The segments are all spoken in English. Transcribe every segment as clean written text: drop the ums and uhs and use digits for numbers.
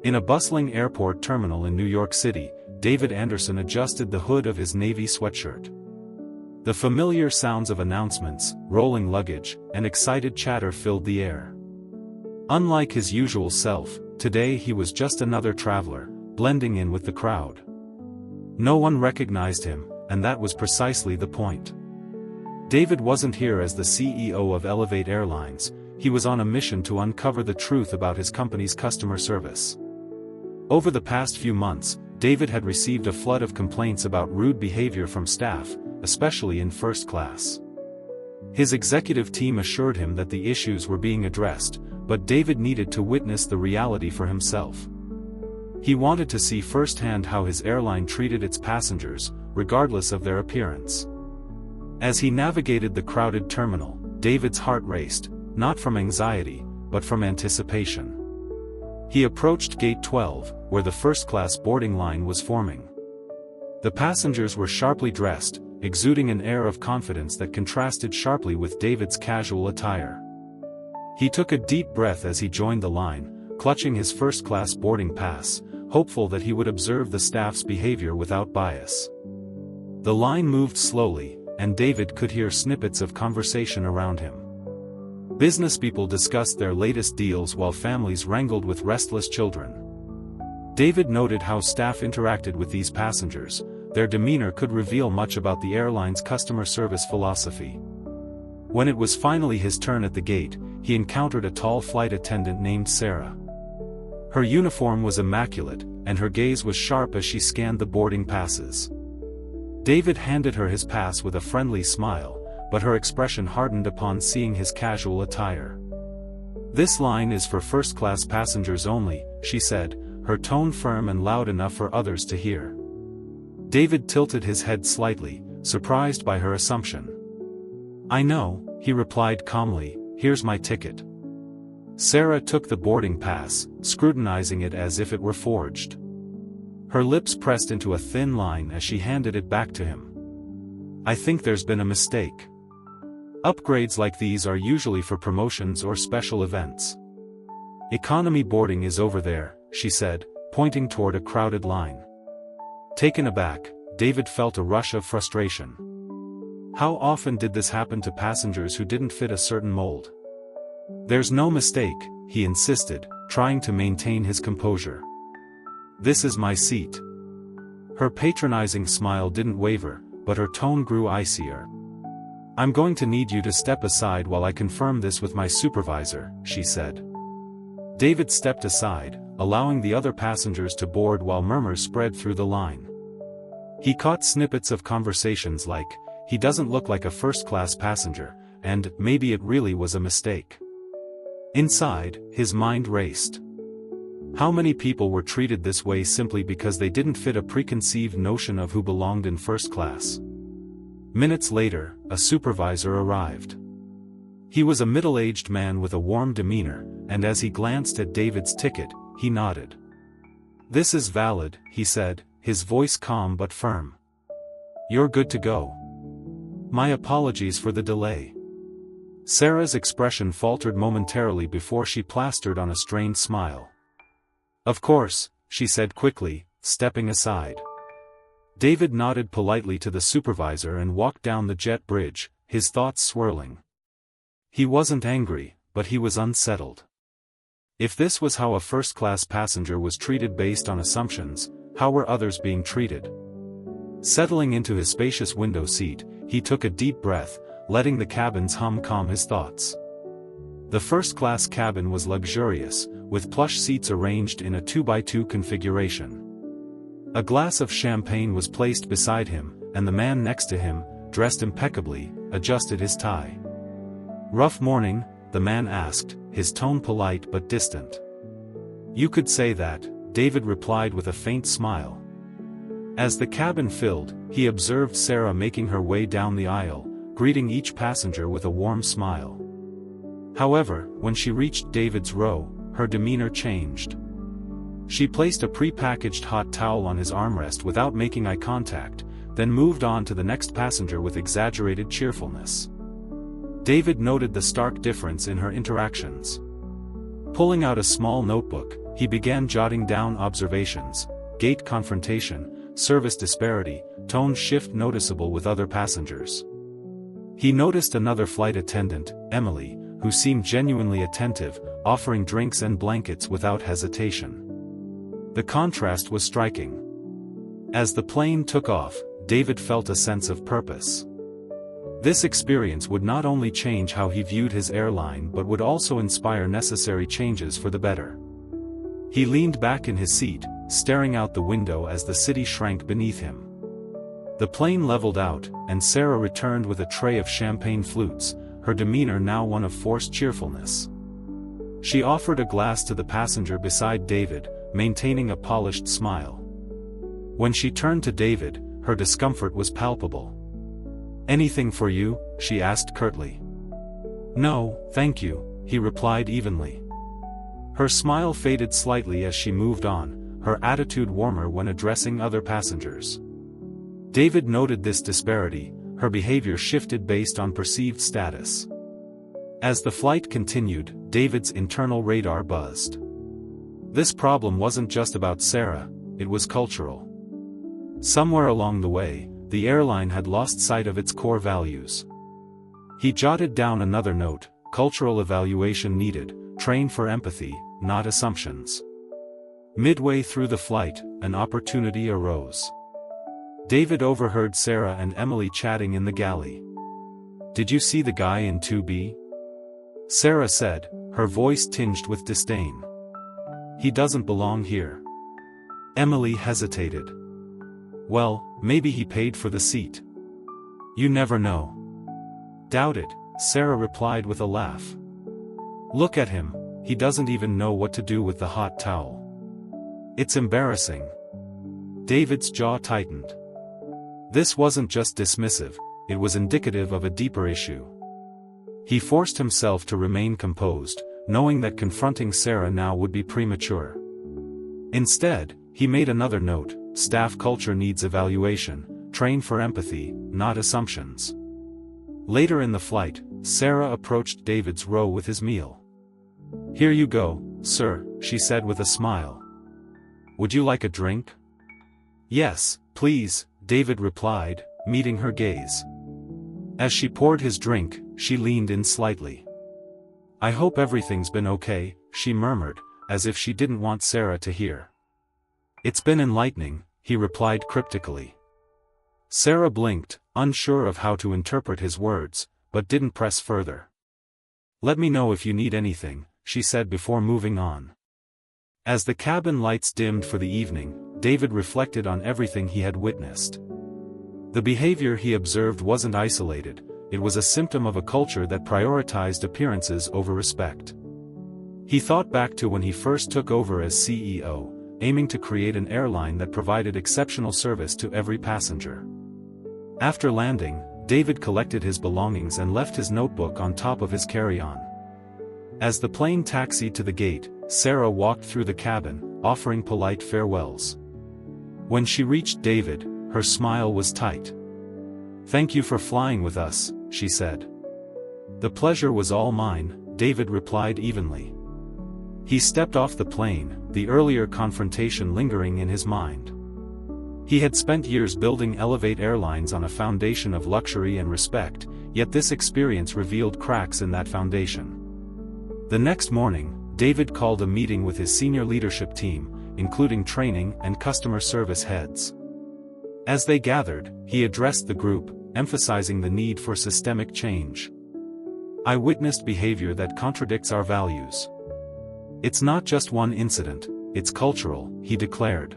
In a bustling airport terminal in New York City, David Anderson adjusted the hood of his navy sweatshirt. The familiar sounds of announcements, rolling luggage, and excited chatter filled the air. Unlike his usual self, today he was just another traveler, blending in with the crowd. No one recognized him, and that was precisely the point. David wasn't here as the CEO of Elevate Airlines. He was on a mission to uncover the truth about his company's customer service. Over the past few months, David had received a flood of complaints about rude behavior from staff, especially in first class. His executive team assured him that the issues were being addressed, but David needed to witness the reality for himself. He wanted to see firsthand how his airline treated its passengers, regardless of their appearance. As he navigated the crowded terminal, David's heart raced, not from anxiety, but from anticipation. He approached Gate 12, where the first-class boarding line was forming. The passengers were sharply dressed, exuding an air of confidence that contrasted sharply with David's casual attire. He took a deep breath as he joined the line, clutching his first-class boarding pass, hopeful that he would observe the staff's behavior without bias. The line moved slowly, and David could hear snippets of conversation around him. Business people discussed their latest deals while families wrangled with restless children. David noted how staff interacted with these passengers. Their demeanor could reveal much about the airline's customer service philosophy. When it was finally his turn at the gate, he encountered a tall flight attendant named Sarah. Her uniform was immaculate, and her gaze was sharp as she scanned the boarding passes. David handed her his pass with a friendly smile, but her expression hardened upon seeing his casual attire. "This line is for first-class passengers only," she said, her tone firm and loud enough for others to hear. David tilted his head slightly, surprised by her assumption. "I know," he replied calmly, "here's my ticket." Sarah took the boarding pass, scrutinizing it as if it were forged. Her lips pressed into a thin line as she handed it back to him. "I think there's been a mistake. Upgrades like these are usually for promotions or special events. Economy boarding is over there," she said, pointing toward a crowded line. Taken aback, David felt a rush of frustration. How often did this happen to passengers who didn't fit a certain mold? "There's no mistake," he insisted, trying to maintain his composure. "This is my seat." Her patronizing smile didn't waver, but her tone grew icier. "I'm going to need you to step aside while I confirm this with my supervisor," she said. David stepped aside, allowing the other passengers to board while murmurs spread through the line. He caught snippets of conversations like, "He doesn't look like a first-class passenger," and "maybe it really was a mistake." Inside, his mind raced. How many people were treated this way simply because they didn't fit a preconceived notion of who belonged in first class? Minutes later, a supervisor arrived. He was a middle-aged man with a warm demeanor, and as he glanced at David's ticket, he nodded. "This is valid," he said, his voice calm but firm. "You're good to go. My apologies for the delay." Sarah's expression faltered momentarily before she plastered on a strained smile. "Of course," she said quickly, stepping aside. David nodded politely to the supervisor and walked down the jet bridge, his thoughts swirling. He wasn't angry, but he was unsettled. If this was how a first-class passenger was treated based on assumptions, how were others being treated? Settling into his spacious window seat, he took a deep breath, letting the cabin's hum calm his thoughts. The first-class cabin was luxurious, with plush seats arranged in a 2x2 configuration. A glass of champagne was placed beside him, and the man next to him, dressed impeccably, adjusted his tie. "Rough morning?" the man asked, his tone polite but distant. "You could say that," David replied with a faint smile. As the cabin filled, he observed Sarah making her way down the aisle, greeting each passenger with a warm smile. However, when she reached David's row, her demeanor changed. She placed a pre-packaged hot towel on his armrest without making eye contact, then moved on to the next passenger with exaggerated cheerfulness. David noted the stark difference in her interactions. Pulling out a small notebook, he began jotting down observations: gate confrontation, service disparity, tone shift noticeable with other passengers. He noticed another flight attendant, Emily, who seemed genuinely attentive, offering drinks and blankets without hesitation. The contrast was striking. As the plane took off, David felt a sense of purpose. This experience would not only change how he viewed his airline but would also inspire necessary changes for the better. He leaned back in his seat, staring out the window as the city shrank beneath him. The plane leveled out, and Sarah returned with a tray of champagne flutes, her demeanor now one of forced cheerfulness. She offered a glass to the passenger beside David, maintaining a polished smile. When she turned to David, her discomfort was palpable. "Anything for you?" she asked curtly. "No, thank you," he replied evenly. Her smile faded slightly as she moved on, her attitude warmer when addressing other passengers. David noted this disparity. Her behavior shifted based on perceived status. As the flight continued, David's internal radar buzzed. This problem wasn't just about Sarah, it was cultural. Somewhere along the way, the airline had lost sight of its core values. He jotted down another note: cultural evaluation needed, train for empathy, not assumptions. Midway through the flight, an opportunity arose. David overheard Sarah and Emily chatting in the galley. "Did you see the guy in 2B?" Sarah said, her voice tinged with disdain. "He doesn't belong here." Emily hesitated. "Well, maybe he paid for the seat. You never know." "Doubt it," Sarah replied with a laugh. "Look at him, he doesn't even know what to do with the hot towel. It's embarrassing." David's jaw tightened. This wasn't just dismissive, it was indicative of a deeper issue. He forced himself to remain composed, knowing that confronting Sarah now would be premature. Instead, he made another note: staff culture needs evaluation, train for empathy, not assumptions. Later in the flight, Sarah approached David's row with his meal. "Here you go, sir," she said with a smile. "Would you like a drink?" "Yes, please," David replied, meeting her gaze. As she poured his drink, she leaned in slightly. "I hope everything's been okay," she murmured, as if she didn't want Sarah to hear. "It's been enlightening," he replied cryptically. Sarah blinked, unsure of how to interpret his words, but didn't press further. "Let me know if you need anything," she said before moving on. As the cabin lights dimmed for the evening, David reflected on everything he had witnessed. The behavior he observed wasn't isolated, it was a symptom of a culture that prioritized appearances over respect. He thought back to when he first took over as CEO, aiming to create an airline that provided exceptional service to every passenger. After landing, David collected his belongings and left his notebook on top of his carry-on. As the plane taxied to the gate, Sarah walked through the cabin, offering polite farewells. When she reached David, her smile was tight. "Thank you for flying with us," she said. "The pleasure was all mine," David replied evenly. He stepped off the plane, the earlier confrontation lingering in his mind. He had spent years building Elevate Airlines on a foundation of luxury and respect, yet this experience revealed cracks in that foundation. The next morning, David called a meeting with his senior leadership team, including training and customer service heads. As they gathered, he addressed the group, emphasizing the need for systemic change. "I witnessed behavior that contradicts our values. It's not just one incident, it's cultural," he declared.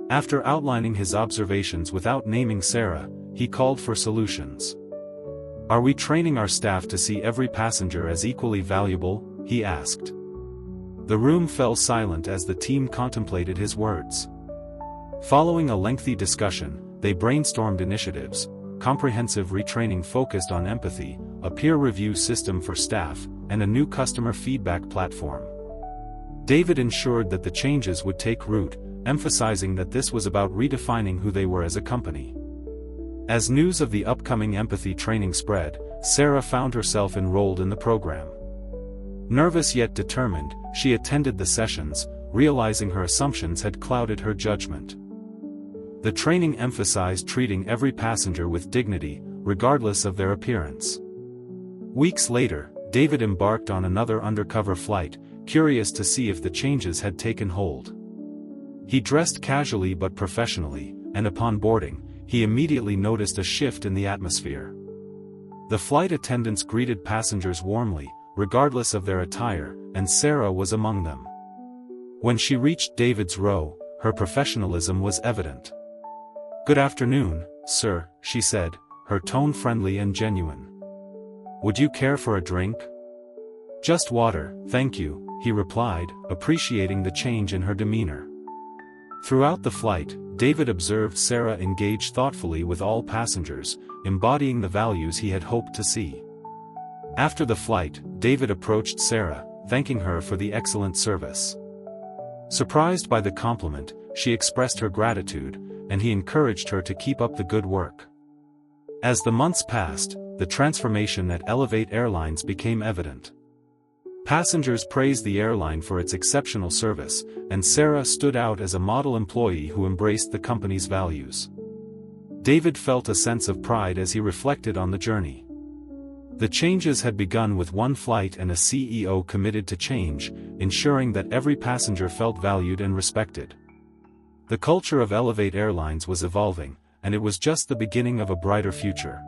After outlining his observations without naming Sarah, he called for solutions. "Are we training our staff to see every passenger as equally valuable?" he asked. The room fell silent as the team contemplated his words. Following a lengthy discussion, they brainstormed initiatives: comprehensive retraining focused on empathy, a peer review system for staff, and a new customer feedback platform. David ensured that the changes would take root, emphasizing that this was about redefining who they were as a company. As news of the upcoming empathy training spread, Sarah found herself enrolled in the program. Nervous yet determined, she attended the sessions, realizing her assumptions had clouded her judgment. The training emphasized treating every passenger with dignity, regardless of their appearance. Weeks later, David embarked on another undercover flight, curious to see if the changes had taken hold. He dressed casually but professionally, and upon boarding, he immediately noticed a shift in the atmosphere. The flight attendants greeted passengers warmly, regardless of their attire, and Sarah was among them. When she reached David's row, her professionalism was evident. "Good afternoon, sir," she said, her tone friendly and genuine. "Would you care for a drink?" "Just water, thank you," he replied, appreciating the change in her demeanor. Throughout the flight, David observed Sarah engage thoughtfully with all passengers, embodying the values he had hoped to see. After the flight, David approached Sarah, thanking her for the excellent service. Surprised by the compliment, she expressed her gratitude, and he encouraged her to keep up the good work. As the months passed, the transformation at Elevate Airlines became evident. Passengers praised the airline for its exceptional service, and Sarah stood out as a model employee who embraced the company's values. David felt a sense of pride as he reflected on the journey. The changes had begun with one flight and a CEO committed to change, ensuring that every passenger felt valued and respected. The culture of Elevate Airlines was evolving, and it was just the beginning of a brighter future.